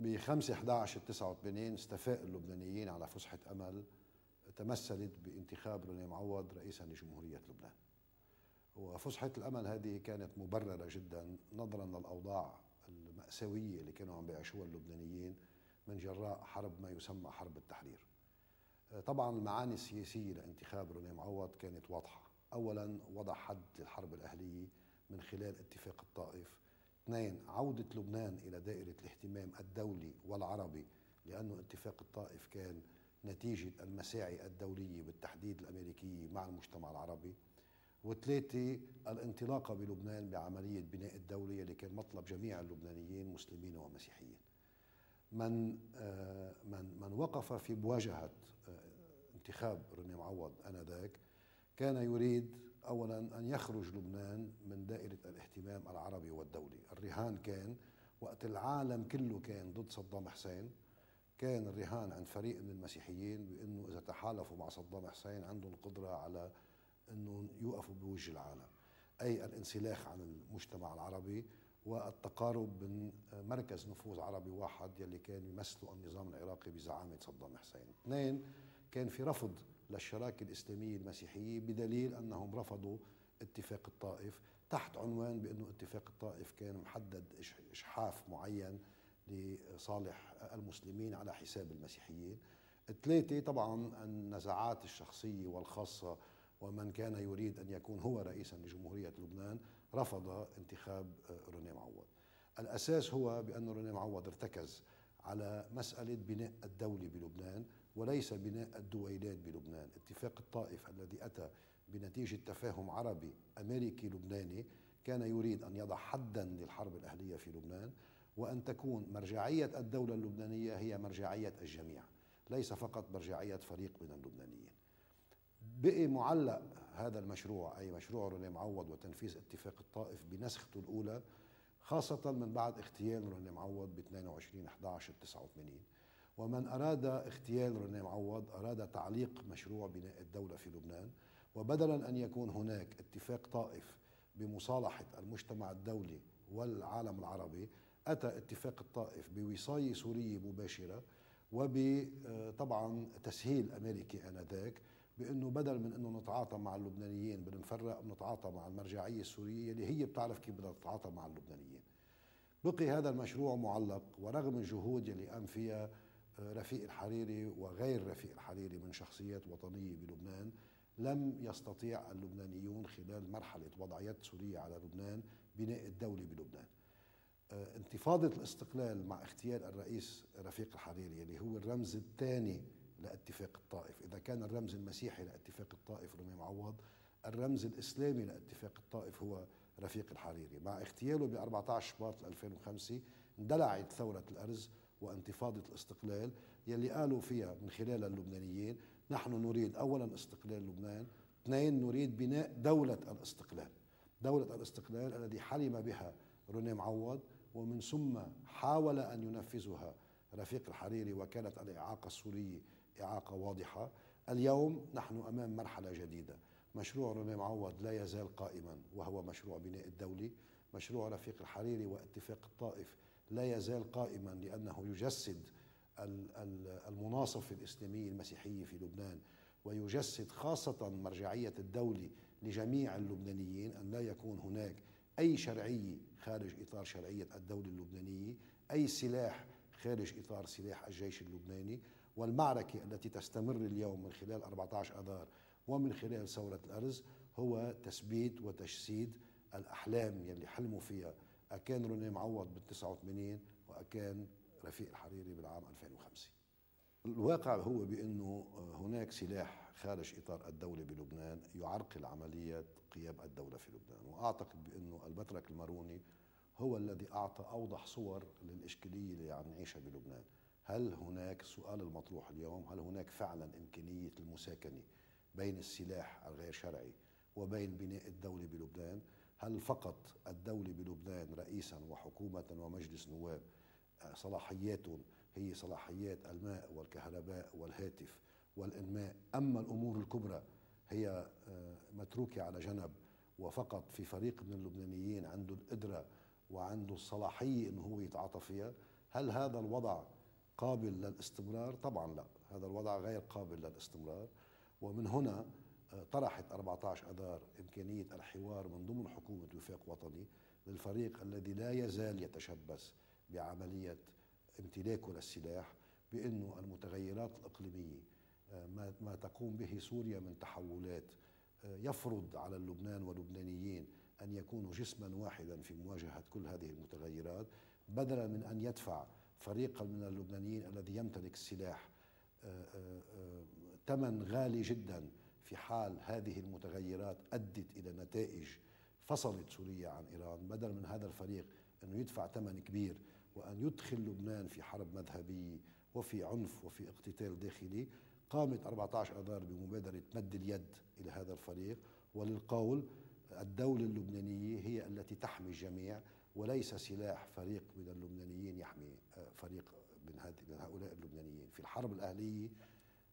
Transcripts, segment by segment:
ب 5/11/89 استفاء اللبنانيين على فسحة أمل تمثلت بانتخاب روني معوض رئيسا لجمهورية لبنان. وفسحة الأمل هذه كانت مبررة جدا نظرا للأوضاع المأساوية اللي كانوا عم بيعيشوها اللبنانيين من جراء حرب ما يسمى حرب التحرير. طبعا المعاني السياسية لانتخاب روني معوض كانت واضحة. أولا وضع حد للحرب الأهلية من خلال اتفاق الطائف. اثنين عودة لبنان إلى دائرة الاهتمام الدولي والعربي، لأنه اتفاق الطائف كان نتيجة المساعي الدولية بالتحديد الأمريكية مع المجتمع العربي. وثلاثة الانطلاقة بلبنان بعملية بناء الدولة اللي كان مطلب جميع اللبنانيين مسلمين ومسيحيين. من وقف في مواجهة انتخاب روني معوض آنذاك كان يريد أولا أن يخرج لبنان من دائرة الاهتمام العربي والدولي. الرهان كان وقت العالم كله كان ضد صدام حسين، كان الرهان عند فريق من المسيحيين بأنه إذا تحالفوا مع صدام حسين عندهم القدرة على أنه يوقفوا بوجه العالم، أي الانسلاخ عن المجتمع العربي والتقارب من مركز نفوذ عربي واحد يلي كان يمثله النظام العراقي بزعامة صدام حسين. اثنين كان في رفض للشراكة الإسلامية المسيحية بدليل أنهم رفضوا اتفاق الطائف تحت عنوان بأنه اتفاق الطائف كان محدد إجحاف معين لصالح المسلمين على حساب المسيحيين. ثلاثة طبعا النزاعات الشخصية والخاصة، ومن كان يريد أن يكون هو رئيسا لجمهورية لبنان رفض انتخاب روني معوض. الأساس هو بأن روني معوض ارتكز على مسألة بناء الدولة بلبنان وليس بناء الدويلات بلبنان. اتفاق الطائف الذي أتى بنتيجة تفاهم عربي أمريكي لبناني كان يريد أن يضع حدا للحرب الأهلية في لبنان، وأن تكون مرجعية الدولة اللبنانية هي مرجعية الجميع، ليس فقط مرجعية فريق من اللبنانيين. بقي معلق هذا المشروع، أي مشروع روني معوض وتنفيذ اتفاق الطائف بنسخته الأولى، خاصة من بعد اغتيال روني معوض ب 22/11/89. ومن أراد اغتيال روني معوض أراد تعليق مشروع بناء الدولة في لبنان. وبدلا أن يكون هناك اتفاق طائف بمصالحة المجتمع الدولي والعالم العربي، أتى اتفاق الطائف بوصاية سورية مباشرة وبطبعا تسهيل أمريكي آنذاك، بأنه بدل من أنه نتعاطى مع اللبنانيين بنفرق نتعاطى مع المرجعية السورية اللي هي بتعرف كيف بدها تتعاطى مع اللبنانيين. بقي هذا المشروع معلق، ورغم الجهود اللي قام فيها رفيق الحريري وغير رفيق الحريري من شخصيات وطنية بلبنان، لم يستطيع اللبنانيون خلال مرحلة وضع يد سورية على لبنان بناء الدولة بلبنان. انتفاضة الاستقلال مع اغتيال الرئيس رفيق الحريري اللي هو الرمز الثاني لاتفاق الطائف، إذا كان الرمز المسيحي لاتفاق الطائف روني معوض، الرمز الإسلامي لاتفاق الطائف هو رفيق الحريري. مع اغتياله ب 14 شباط 2005 اندلعت ثورة الأرز وانتفاضة الاستقلال يلي قالوا فيها من خلال اللبنانيين نحن نريد أولا استقلال لبنان، اثنين نريد بناء دولة الاستقلال، دولة الاستقلال الذي حلم بها روني معوض ومن ثم حاول أن ينفذها رفيق الحريري، وكانت الإعاقة السورية إعاقة واضحة. اليوم نحن أمام مرحلة جديدة، مشروع روني معوض لا يزال قائما وهو مشروع بناء الدولة. مشروع رفيق الحريري واتفاق الطائف لا يزال قائما لأنه يجسد المناصفة الإسلامية المسيحية في لبنان، ويجسد خاصة مرجعية الدولة لجميع اللبنانيين، أن لا يكون هناك أي شرعية خارج إطار شرعية الدولة اللبنانية، أي سلاح خارج إطار سلاح الجيش اللبناني. والمعركة التي تستمر اليوم من خلال 14 أذار ومن خلال ثورة الأرز هو تثبيت وتجسيد الأحلام يلي حلموا فيها أكان روني معوض بال89 وأكان رفيق الحريري بالعام 2005. الواقع هو بأنه هناك سلاح خارج إطار الدولة بلبنان يعرقل عملية قيام الدولة في لبنان، وأعتقد بأنه البترك الماروني هو الذي أعطى أوضح صور للإشكالية اللي عم نعيشها بلبنان. هل هناك، السؤال المطروح اليوم، هل هناك فعلا إمكانية المساكنة بين السلاح الغير شرعي وبين بناء الدولة بلبنان؟ هل فقط الدولة بلبنان رئيسا وحكومة ومجلس نواب صلاحياتهم هي صلاحيات الماء والكهرباء والهاتف والإنماء، أما الأمور الكبرى هي متروكة على جنب، وفقط في فريق من اللبنانيين عنده القدرة وعنده الصلاحية أنه هو يتعاطى فيها؟ هل هذا الوضع قابل للاستمرار؟ طبعا لا، هذا الوضع غير قابل للاستمرار. ومن هنا طرحت 14 أذار إمكانية الحوار من ضمن حكومة وفاق وطني للفريق الذي لا يزال يتشبث بعملية امتلاكه للسلاح، بأنه المتغيرات الإقليمية ما تقوم به سوريا من تحولات يفرض على اللبنان واللبنانيين أن يكونوا جسما واحدا في مواجهة كل هذه المتغيرات، بدلا من أن يدفع فريقا من اللبنانيين الذي يمتلك السلاح ثمن غالي جدا في حال هذه المتغيرات أدت إلى نتائج فصلت سوريا عن إيران. بدلا من هذا الفريق أنه يدفع ثمن كبير وأن يدخل لبنان في حرب مذهبية وفي عنف وفي اقتتال داخلي، قامت 14 أذار بمبادرة مد اليد إلى هذا الفريق، وللقول الدولة اللبنانية هي التي تحمي الجميع، وليس سلاح فريق من اللبنانيين يحمي فريق من هؤلاء اللبنانيين. في الحرب الأهلية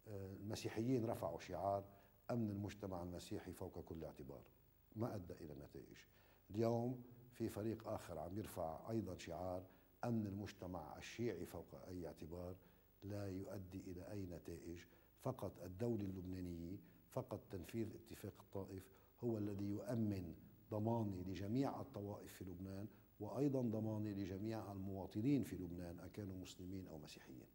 المسيحيين رفعوا شعار أمن المجتمع المسيحي فوق كل اعتبار، ما أدى إلى نتائج. اليوم في فريق آخر عم يرفع أيضا شعار أمن المجتمع الشيعي فوق أي اعتبار، لا يؤدي إلى أي نتائج. فقط الدولة اللبنانية، فقط تنفيذ اتفاق الطائف هو الذي يؤمن ضماني لجميع الطوائف في لبنان، وأيضا ضماني لجميع المواطنين في لبنان أكانوا مسلمين أو مسيحيين.